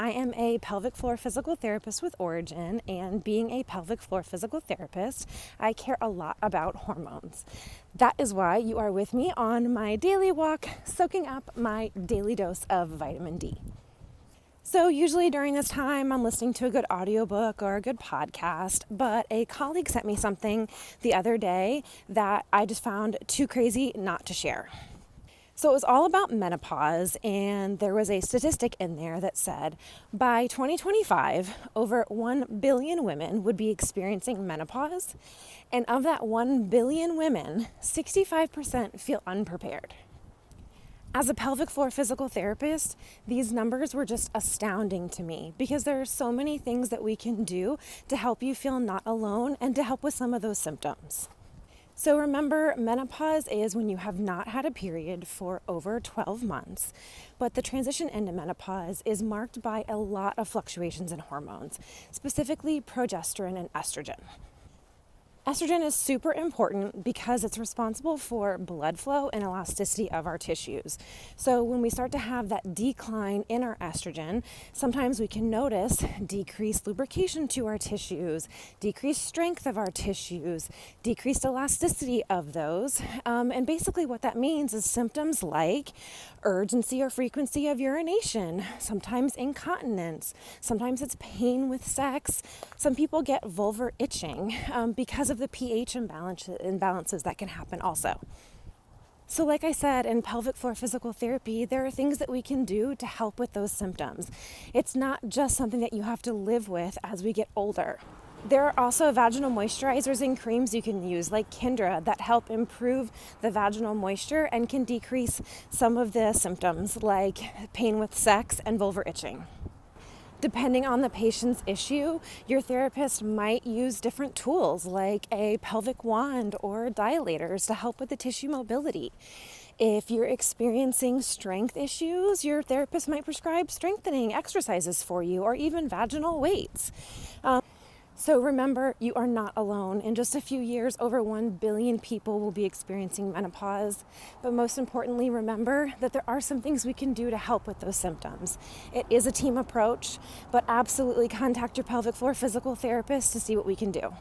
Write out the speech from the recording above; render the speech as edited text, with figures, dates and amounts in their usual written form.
I am a pelvic floor physical therapist with Origin, and being a pelvic floor physical therapist, I care a lot about hormones. That is why you are with me on my daily walk, soaking up my daily dose of vitamin D. So usually during this time, I'm listening to a good audiobook or a good podcast, but a colleague sent me something the other day that I just found too crazy not to share. So it was all about menopause, and there was a statistic in there that said by 2025, over 1 billion women would be experiencing menopause, and of that 1 billion women, 65% feel unprepared. As a pelvic floor physical therapist, these numbers were just astounding to me because there are so many things that we can do to help you feel not alone and to help with some of those symptoms. So remember, menopause is when you have not had a period for over 12 months, but the transition into menopause is marked by a lot of fluctuations in hormones, specifically progesterone and estrogen. Estrogen is super important because it's responsible for blood flow and elasticity of our tissues. So when we start to have that decline in our estrogen, sometimes we can notice decreased lubrication to our tissues, decreased strength of our tissues, decreased elasticity of those. And basically what that means is symptoms like urgency or frequency of urination, sometimes incontinence, sometimes it's pain with sex. Some people get vulvar itching because of the pH imbalances that can happen also. So like I said, in pelvic floor physical therapy, there are things that we can do to help with those symptoms. It's not just something that you have to live with as we get older. There are also vaginal moisturizers and creams you can use, like Kindra, that help improve the vaginal moisture and can decrease some of the symptoms like pain with sex and vulvar itching. Depending on the patient's issue, your therapist might use different tools like a pelvic wand or dilators to help with the tissue mobility. If you're experiencing strength issues, your therapist might prescribe strengthening exercises for you or even vaginal weights. So remember, you are not alone. In just a few years, over 1 billion people will be experiencing menopause. But most importantly, remember that there are some things we can do to help with those symptoms. It is a team approach, but absolutely contact your pelvic floor physical therapist to see what we can do.